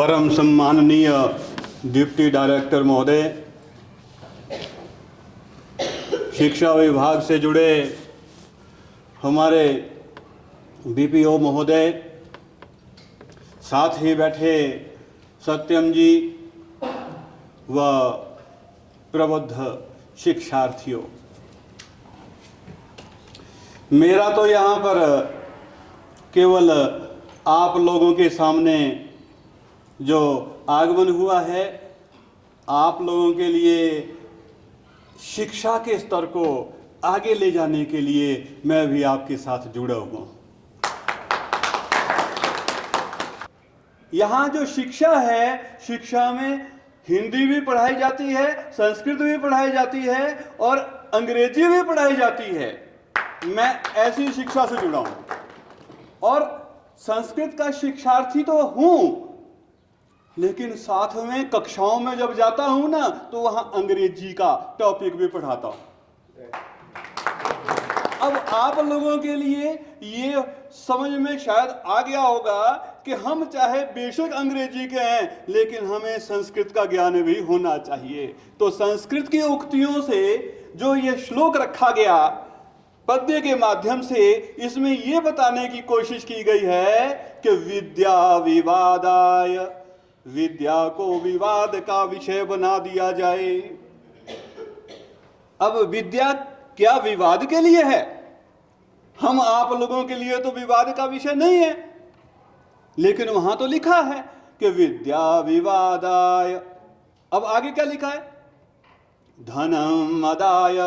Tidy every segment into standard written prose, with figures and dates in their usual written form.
परम सम्माननीय deputy director महोदय, शिक्षा विभाग से जुड़े हमारे बीपीओ महोदय, साथ ही बैठे सत्यम जी व प्रबुद्ध शिक्षार्थियों, मेरा तो यहाँ पर केवल आप लोगों के सामने जो आगमन हुआ है, आप लोगों के लिए शिक्षा के स्तर को आगे ले जाने के लिए मैं भी आपके साथ जुड़ा हुआ हूँ। यहाँ जो शिक्षा है, शिक्षा में हिंदी भी पढ़ाई जाती है, संस्कृत भी पढ़ाई जाती है और अंग्रेजी भी पढ़ाई जाती है। मैं ऐसी शिक्षा से जुड़ा हूँ और संस्कृत का शिक्षार्थी तो हूँ, लेकिन साथ में कक्षाओं में जब जाता हूँ ना, तो वहाँ अंग्रेजी का टॉपिक भी पढ़ाता हूँ। अब आप लोगों के लिए ये समझ में शायद आ गया होगा कि हम चाहे बेशक अंग्रेजी के हैं, लेकिन हमें संस्कृत का ज्ञान भी होना चाहिए। तो संस्कृत की उक्तियों से जो ये श्लोक रखा गया पद्य के माध्यम से, इसमें ये बताने की कोशिश की गई है कि विद्या विवादाय, विद्या को विवाद का विषय बना दिया जाए। अब विद्या क्या विवाद के लिए है? हम आप लोगों के लिए तो विवाद का विषय नहीं है, लेकिन वहां तो लिखा है कि विद्या विवादाय। अब आगे क्या लिखा है? धनम अदाय।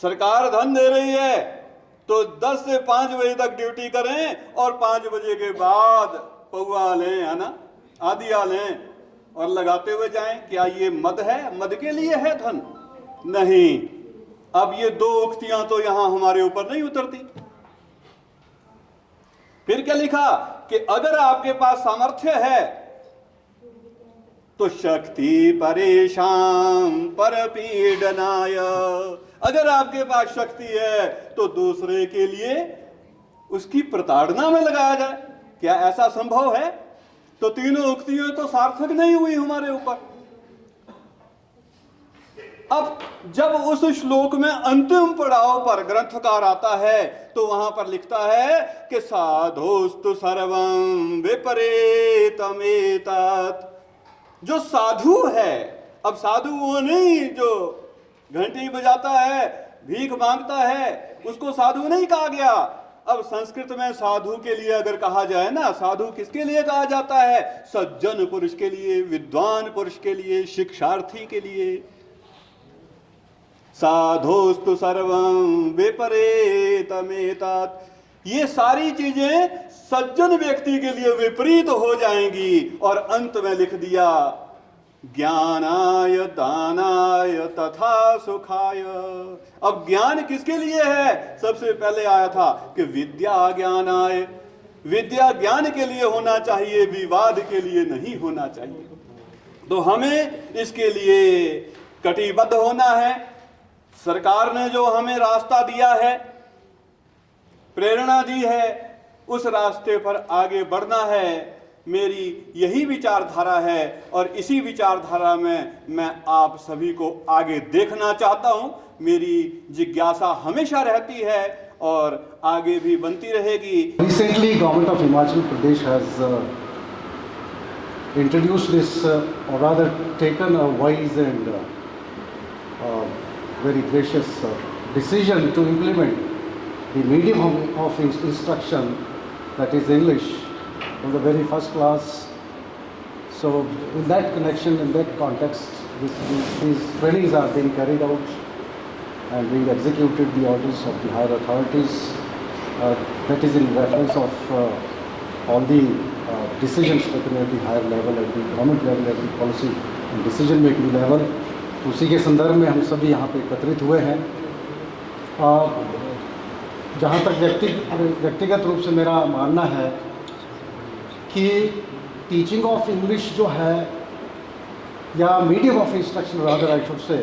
सरकार धन दे रही है तो 10 से 5 बजे तक ड्यूटी करें और 5 बजे के बाद पौआ लें, है ना, आदिया लें और लगाते हुए जाएं। क्या ये मद है? मद के लिए है धन? नहीं। अब ये दो उक्तियां तो यहां हमारे ऊपर नहीं उतरती। फिर क्या लिखा कि अगर आपके पास सामर्थ्य है तो शक्ति परेशान परपीडनाय। अगर आपके पास शक्ति है तो दूसरे के लिए उसकी प्रताड़ना में लगाया जाए। क्या ऐसा संभव है? तो तीनों उक्तियां तो सार्थक नहीं हुई हमारे ऊपर। अब जब उस श्लोक में अंतिम पड़ाव पर ग्रंथकार आता है तो वहां पर लिखता है कि साधोस्तु सर्वं विपरीतमेतत्। जो साधु है, अब साधु वो नहीं जो घंटी बजाता है, भीख मांगता है, उसको साधु नहीं कहा गया। अब संस्कृत में साधु के लिए अगर कहा जाए ना, साधु किसके लिए कहा जाता है? सज्जन पुरुष के लिए, विद्वान पुरुष के लिए, शिक्षार्थी के लिए। साधोस्तु सर्वं विपरीतमेतत्। ये सारी चीजें सज्जन व्यक्ति के लिए विपरीत हो जाएंगी। और अंत में लिख दिया ज्ञानाय दानाय तथा सुखाय। अब ज्ञान किसके लिए है? सबसे पहले आया था कि विद्या ज्ञानाय। विद्या ज्ञान के लिए होना चाहिए, विवाद के लिए नहीं होना चाहिए। तो हमें इसके लिए कटिबद्ध होना है। सरकार ने जो हमें रास्ता दिया है, प्रेरणा दी है, उस रास्ते पर आगे बढ़ना है। मेरी यही विचारधारा है और इसी विचारधारा में मैं आप सभी को आगे देखना चाहता हूं। मेरी जिज्ञासा हमेशा रहती है और आगे भी बनती रहेगी। Recently, Government of Himachal Pradesh has introduced this, or rather taken a wise and very gracious decision to implement the medium of instruction, that is English, from the very first class. So in that connection, in that context, these trainings are being carried out and being executed, the orders of the higher authorities. That is in reference of all the decisions taken at the higher level, at the government level, at the policy and decision making level. उसी के संदर्भ में हम सभी यहाँ पे एकत्रित हुए हैं। जहाँ तक व्यक्तिगत रूप से मेरा मानना है कि टीचिंग ऑफ इंग्लिश जो है, या medium of instruction rather I should say,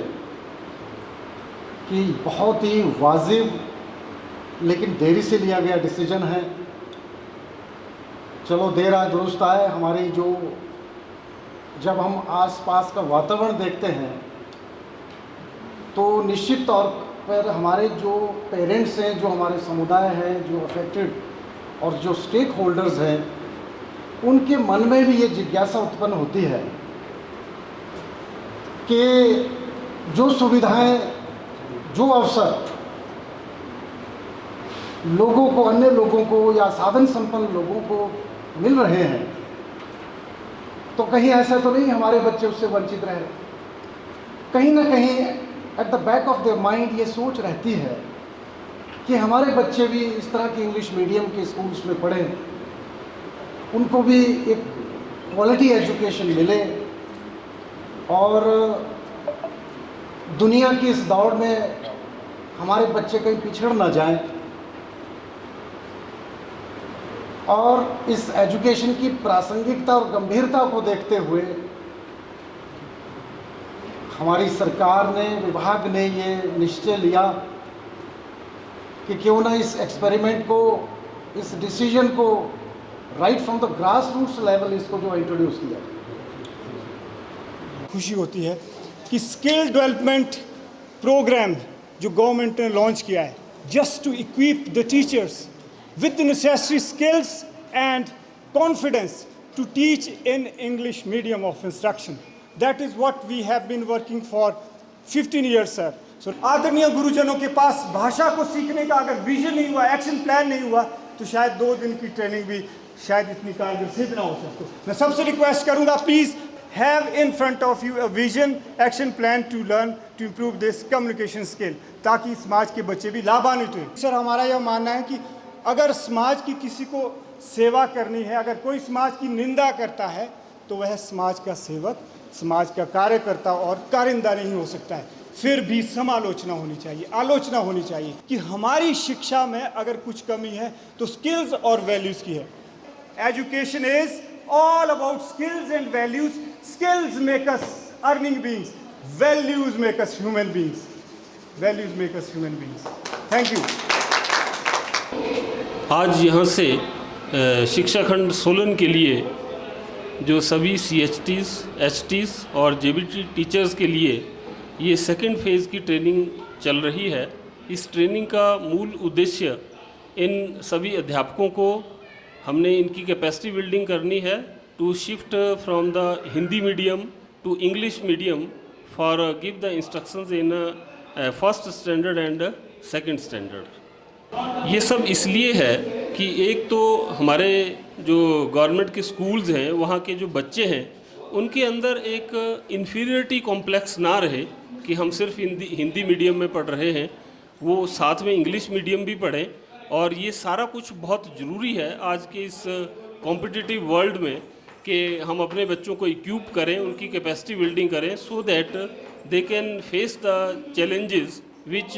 कि बहुत ही वाजिब लेकिन देरी से लिया गया डिसीजन है। चलो देर आए दुरुस्त आए, हमारी जो जब हम आसपास का वातावरण देखते हैं तो निश्चित तौर पर हमारे जो पेरेंट्स हैं, जो हमारे समुदाय हैं, जो अफेक्टेड और जो स्टेक होल्डर्स हैं, उनके मन में भी ये जिज्ञासा उत्पन्न होती है कि जो सुविधाएं, जो अवसर लोगों को, अन्य लोगों को या साधन संपन्न लोगों को मिल रहे हैं, तो कहीं ऐसा तो नहीं हमारे बच्चे उससे वंचित रह रहे। कहीं ना कहीं at the back of their mind ये सोच रहती है कि हमारे बच्चे भी इस तरह के इंग्लिश मीडियम के स्कूल्स में पढ़ें, उनको भी एक क्वालिटी एजुकेशन मिले और दुनिया की इस दौड़ में हमारे बच्चे कहीं पिछड़ ना जाएं। और इस एजुकेशन की प्रासंगिकता और गंभीरता को देखते हुए हमारी सरकार ने, विभाग ने ये निश्चय लिया कि क्यों ना इस एक्सपेरिमेंट को, इस डिसीजन को right from the grass roots level इसको जो इंट्रोड्यूस किया। खुशी होती है कि स्किल डेवलपमेंट प्रोग्राम जो गवर्नमेंट ने लॉन्च किया है, just to equip the teachers with the necessary skills and confidence to teach in English medium of instruction. That is what we have been working for 15 years, sir. So, आदरणीय गुरुजनों के पास भाषा को सीखने का अगर विजन नहीं हुआ, एक्शन प्लान नहीं हुआ, तो शायद 2 दिन की ट्रेनिंग भी शायद इतनी कारगर सिद्ध ना हो सकती। मैं सबसे रिक्वेस्ट करूंगा, please have in front of you a vision, action plan to learn to improve this communication skill, ताकि समाज के बच्चे भी लाभान्वित हों। सर, हमारा यह मानना है कि अगर समाज की किसी को सेवा करनी है, अगर कोई समाज की निंदा करता है, तो वह समाज का सेवक, समाज का कार्यकर्ता और कारिंदा नहीं हो सकता है। फिर भी समालोचना होनी चाहिए, आलोचना होनी चाहिए कि हमारी शिक्षा में अगर कुछ कमी है तो स्किल्स और वैल्यूज़ की है। Education is all about skills and values. Skills make us earning beings, values make us human beings, values make us human beings. Thank you. आज यहाँ से शिक्षा खंड सोलन के लिए जो सभी CHTs, HTs और JBT टीचर्स के लिए ये सेकंड फेज़ की ट्रेनिंग चल रही है। इस ट्रेनिंग का मूल उद्देश्य इन सभी अध्यापकों को हमने इनकी कैपेसिटी बिल्डिंग करनी है to shift from the Hindi medium to English medium for give the instructions in first standard and second standard. ये सब इसलिए है कि एक तो हमारे जो गवर्नमेंट के स्कूल्स हैं, वहाँ के जो बच्चे हैं, उनके अंदर एक इन्फीरियरिटी कॉम्प्लेक्स ना रहे कि हम सिर्फ हिंदी मीडियम में पढ़ रहे हैं, वो साथ में इंग्लिश मीडियम भी पढ़ें। और ये सारा कुछ बहुत ज़रूरी है आज के इस कॉम्पिटिटिव वर्ल्ड में कि हम अपने बच्चों को इक्विप करें, उनकी कैपेसिटी बिल्डिंग करें, so that they can face the challenges which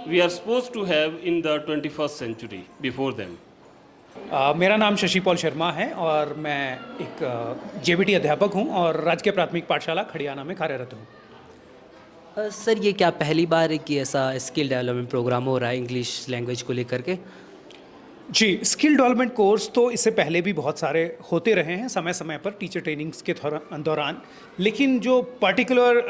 we are supposed to have in the 21st century before them. मेरा नाम शशिपाल शर्मा है और मैं एक JBT अध्यापक हूं और राजकीय प्राथमिक पाठशाला खड़ियाना में कार्यरत हूं। सर, ये क्या पहली बार है कि ऐसा स्किल डेवलपमेंट प्रोग्राम हो रहा है इंग्लिश लैंग्वेज को लेकर के? जी, स्किल डेवलपमेंट कोर्स तो इससे पहले भी बहुत सारे होते रहे हैं समय समय पर टीचर ट्रेनिंग्स के दौरान, लेकिन जो पर्टिकुलर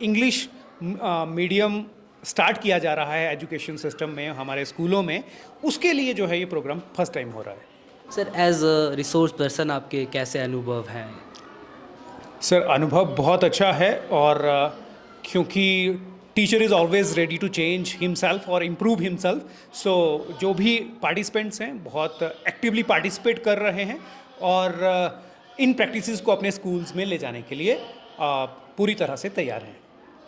इंग्लिश मीडियम स्टार्ट किया जा रहा है एजुकेशन सिस्टम में, हमारे स्कूलों में, उसके लिए जो है ये प्रोग्राम फर्स्ट टाइम हो रहा है। Sir, as a resource person आपके कैसे अनुभव हैं? सर, अनुभव बहुत अच्छा है और क्योंकि teacher is always ready to change himself और इम्प्रूव हिमसेल्फ, सो जो भी पार्टिसिपेंट्स हैं बहुत एक्टिवली पार्टिसिपेट कर रहे हैं और इन प्रैक्टिसेस को अपने स्कूल्स में ले जाने के लिए पूरी तरह से तैयार हैं।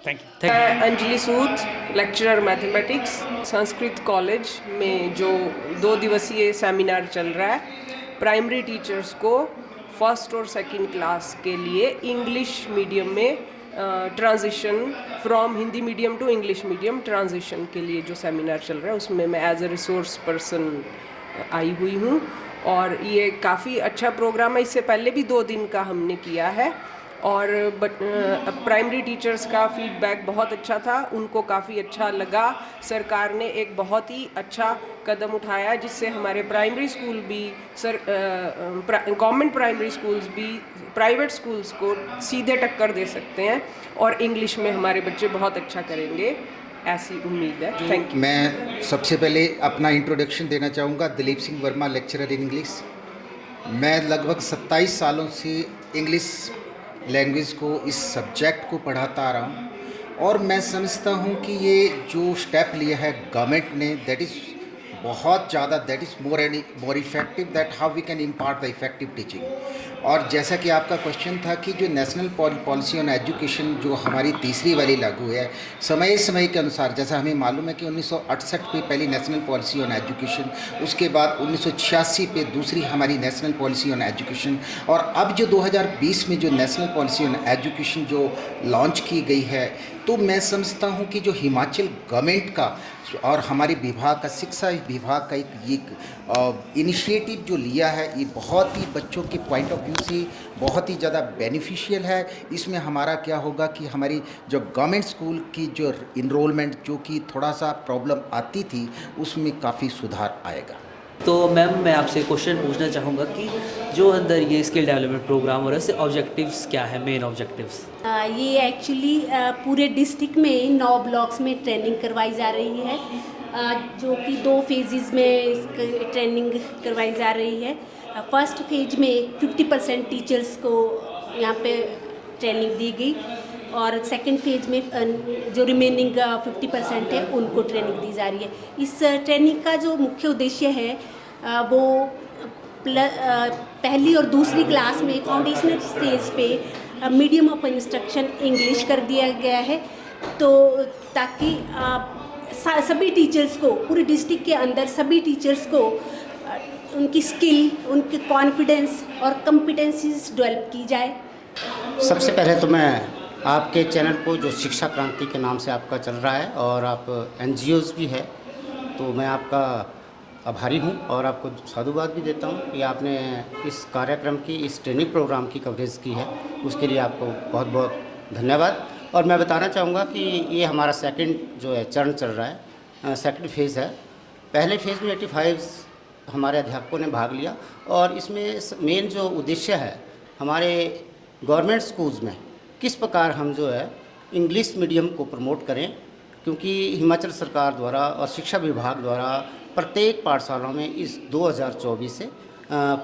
Thank you. Anjali Sood, lecturer mathematics, Sanskrit college में जो 2 दिवसीय सेमिनार चल रहा है प्राइमरी टीचर्स को फर्स्ट और सेकंड क्लास के लिए इंग्लिश मीडियम में transition from Hindi medium to English medium transition के लिए जो सेमिनार चल रहा है उसमें मैं एज अ रिसोर्स पर्सन आई हुई हूँ और ये काफ़ी अच्छा प्रोग्राम है। इससे पहले भी 2 दिन का हमने किया है और प्राइमरी टीचर्स का फीडबैक बहुत अच्छा था, उनको काफ़ी अच्छा लगा। सरकार ने एक बहुत ही अच्छा कदम उठाया जिससे हमारे प्राइमरी स्कूल भी गवर्नमेंट प्राइमरी स्कूल्स भी प्राइवेट स्कूल्स को सीधे टक्कर दे सकते हैं और इंग्लिश में हमारे बच्चे बहुत अच्छा करेंगे, ऐसी उम्मीद है। Thank you. मैं सबसे पहले अपना इंट्रोडक्शन देना चाहूँगा। Dilip Singh Verma, lecturer in English. मैं लगभग 27 सालों से इंग्लिश लैंग्वेज को, इस सब्जेक्ट को पढ़ाता आ रहा हूँ और मैं समझता हूँ कि ये जो स्टेप लिया है गवर्नमेंट ने, दैट इज़ बहुत ज़्यादा, that is more effective, that how we can impart the effective teaching. और जैसा कि आपका क्वेश्चन था कि जो नेशनल पॉलिसी ऑन एजुकेशन जो हमारी तीसरी वाली लागू है, समय के अनुसार, जैसा हमें मालूम है कि 1968 पे पहली नेशनल पॉलिसी ऑन एजुकेशन, उसके बाद 1986 पे दूसरी हमारी नेशनल पॉलिसी ऑन एजुकेशन, और अब जो 2020 में जो नेशनल पॉलिसी ऑन एजुकेशन जो लॉन्च की गई है, तो मैं समझता हूँ कि जो हिमाचल गवर्नमेंट का और हमारे विभाग का, शिक्षा विभाग का एक इनिशिएटिव जो लिया है, ये बहुत ही बच्चों के पॉइंट ऑफ व्यू से बहुत ही ज़्यादा बेनिफिशियल है। इसमें हमारा क्या होगा कि हमारी जो गवर्नमेंट स्कूल की जो इनरोलमेंट जो कि थोड़ा सा प्रॉब्लम आती थी, उसमें काफ़ी सुधार आएगा। तो मैम मैं आपसे क्वेश्चन पूछना चाहूँगा कि जो अंदर ये स्किल डेवलपमेंट प्रोग्राम हो रहा है, इससे ऑब्जेक्टिव्स क्या है, मेन ऑब्जेक्टिव्स? ये एक्चुअली पूरे डिस्ट्रिक्ट में 9 ब्लॉक्स में ट्रेनिंग करवाई जा रही है, जो कि 2 फेजेस में ट्रेनिंग करवाई जा रही है। फर्स्ट फेज में 50% टीचर्स को यहाँ पे ट्रेनिंग दी गई और सेकंड फेज में जो रिमेनिंग 50% है उनको ट्रेनिंग दी जा रही है। इस ट्रेनिंग का जो मुख्य उद्देश्य है वो पहली और दूसरी क्लास में फाउंडेशनल स्टेज पे मीडियम ऑफ इंस्ट्रक्शन इंग्लिश कर दिया गया है, तो ताकि सभी टीचर्स को, पूरे डिस्ट्रिक्ट के अंदर सभी टीचर्स को उनकी स्किल, उनके कॉन्फिडेंस और कॉम्पिटेंसीज डेवलप की जाए। सबसे पहले तो मैं आपके चैनल को, जो शिक्षा क्रांति के नाम से आपका चल रहा है और आप NGOs भी है, तो मैं आपका आभारी हूँ और आपको साधुवाद भी देता हूँ कि आपने इस कार्यक्रम की, इस ट्रेनिंग प्रोग्राम की कवरेज की है, उसके लिए आपको बहुत बहुत धन्यवाद। और मैं बताना चाहूँगा कि ये हमारा सेकंड जो है चरण चल रहा है, सेकंड फेज़ है। पहले फेज़ में 85 हमारे अध्यापकों ने भाग लिया और इसमें मेन जो उद्देश्य है, हमारे गवर्नमेंट स्कूल्स में किस प्रकार हम जो है इंग्लिश मीडियम को प्रमोट करें, क्योंकि हिमाचल सरकार द्वारा और शिक्षा विभाग द्वारा प्रत्येक पाठशालाओं में इस 2024 से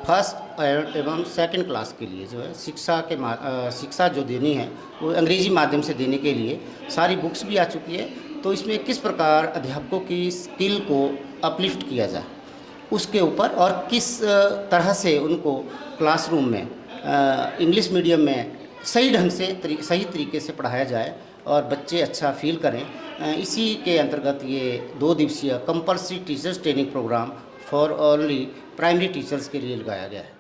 फर्स्ट एवं सेकंड क्लास के लिए जो है शिक्षा जो देनी है वो अंग्रेजी माध्यम से देने के लिए सारी बुक्स भी आ चुकी है। तो इसमें किस प्रकार अध्यापकों की स्किल को अपलिफ्ट किया जाए उसके ऊपर, और किस तरह से उनको क्लासरूम में इंग्लिश मीडियम में सही ढंग से सही तरीके से पढ़ाया जाए और बच्चे अच्छा फील करें, इसी के अंतर्गत ये 2 दिवसीय compulsory teachers training programme for only primary teachers के लिए लगाया गया है।